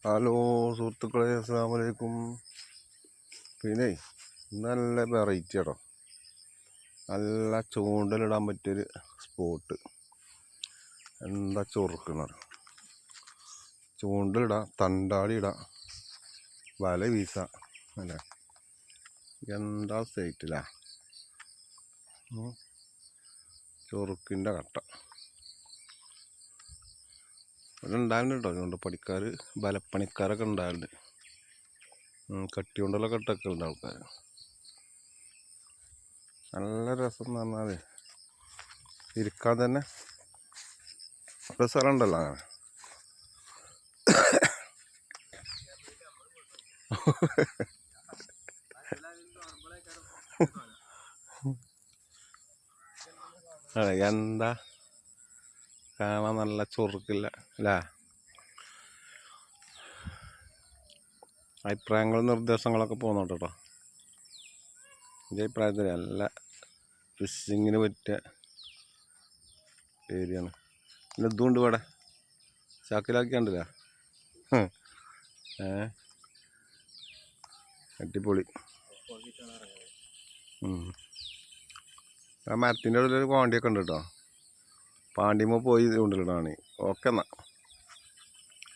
Hello സുഹൃത്തുക്കളെ, അസ്സലാമു അലൈക്കും. പിന്നെ നല്ല വെറൈറ്റി കേട്ടോ, നല്ല ചൂണ്ടലിടാൻ പറ്റിയൊരു സ്പോട്ട്. എന്താ ചൊറുക്കുന്നത്, ചൂണ്ടലിടാം, തണ്ടാടി ഇടാം, വല വീശാം അല്ലേ. എന്താ സ്റ്റേറ്റില്ല ചൊറുക്കിൻ്റെ കട്ട ഇവിടെ ഉണ്ടാകുന്നുണ്ട് കേട്ടോ. ചൂണ്ട പണിക്കാർ, ബലപ്പണിക്കാരൊക്കെ ഉണ്ടാകുന്നുണ്ട്. കട്ടി കൊണ്ടുള്ള ഇട്ടൊക്കെയുണ്ട് ആൾക്കാർ. നല്ല രസം എന്ന് പറഞ്ഞാൽ ഇരിക്കാൻ തന്നെ ഒരു സ്ഥലം ഉണ്ടല്ലോ അങ്ങനെ. അതെ, എന്താ കാണാൻ നല്ല ചൊറുക്കില്ല അല്ലേ. അഭിപ്രായങ്ങളും നിർദ്ദേശങ്ങളൊക്കെ പോകുന്നുണ്ട് കേട്ടോ. എൻ്റെ അഭിപ്രായത്തിൽ നല്ല ഫിഷിങ്ങിന് പറ്റിയ ഏരിയയാണ്. പിന്നെ ഇതുകൊണ്ട് ഇവിടെ ചാക്കിലാക്കിയാണ്ടില്ല. അടിപൊളി. ആ മരത്തിൻ്റെ ഉള്ളിലൊരു പാണ്ടിയൊക്കെ ഉണ്ട് കേട്ടോ. പാണ്ടിമ്മ പോയി കൊണ്ടിടാണ്. ഓക്കെ എന്നാ.